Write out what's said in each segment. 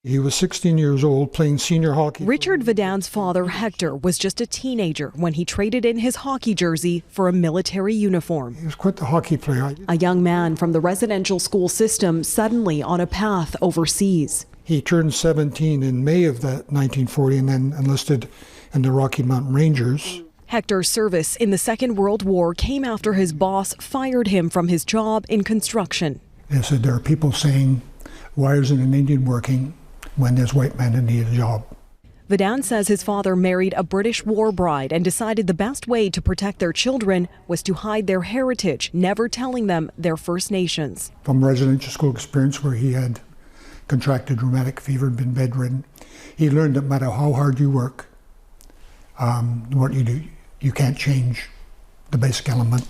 He was 16 years old playing senior hockey. Richard Vidan's father, Hector, was just a teenager when he traded in his hockey jersey for a military uniform. He was quite the hockey player. A young man from the residential school system suddenly on a path overseas. He turned 17 in May of that 1940 and then enlisted in the Rocky Mountain Rangers. Hector's service in the Second World War came after his boss fired him from his job in construction. They said there are people saying, why isn't an Indian working when there's white men that need a job? Vidan says his father married a British war bride and decided the best way to protect their children was to hide their heritage, never telling them their First Nations. From residential school experience where he had contracted rheumatic fever and been bedridden, he learned that no matter how hard you work, what you do, you can't change the basic element,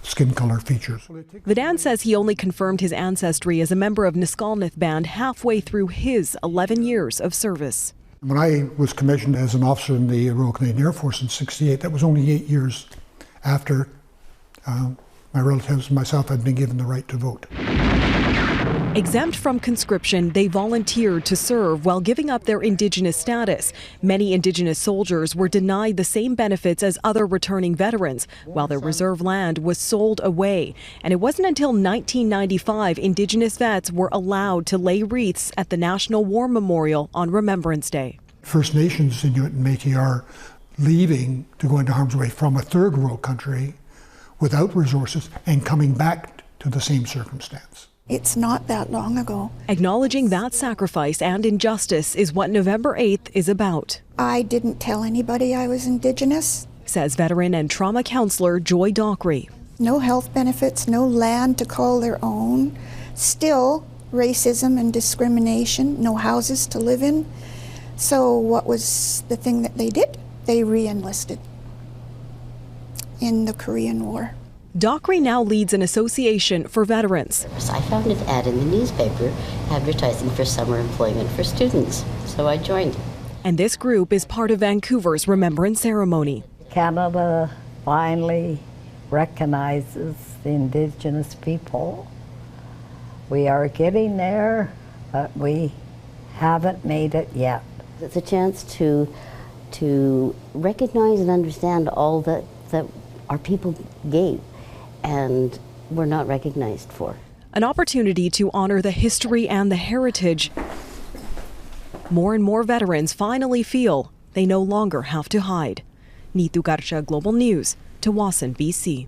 skin color features. Vidan says he only confirmed his ancestry as a member of Niskalnith Band halfway through his 11 years of service. When I was commissioned as an officer in the Royal Canadian Air Force in '68, that was only 8 years after my relatives and myself had been given the right to vote. Exempt from conscription, they volunteered to serve while giving up their Indigenous status. Many Indigenous soldiers were denied the same benefits as other returning veterans, while their reserve land was sold away. And it wasn't until 1995 Indigenous vets were allowed to lay wreaths at the National War Memorial on Remembrance Day. First Nations, Inuit and Métis, are leaving to go into harm's way from a third world country without resources and coming back to the same circumstance. It's not that long ago. Acknowledging that sacrifice and injustice is what November 8th is about. I didn't tell anybody I was Indigenous. Says veteran and trauma counselor Joy Dockery. No health benefits, no land to call their own. Still, racism and discrimination, no houses to live in. So what was the thing that they did? They re-enlisted in the Korean War. Dockery now leads an association for veterans. I found an ad in the newspaper advertising for summer employment for students, so I joined. And this group is part of Vancouver's Remembrance ceremony. Canada finally recognizes the Indigenous people. We are getting there, but we haven't made it yet. It's a chance to recognize and understand all that our people gave and were not recognized for. An opportunity to honor the history and the heritage. More and more veterans finally feel they no longer have to hide. Neetu Garcha, Global News, Tawasin, BC.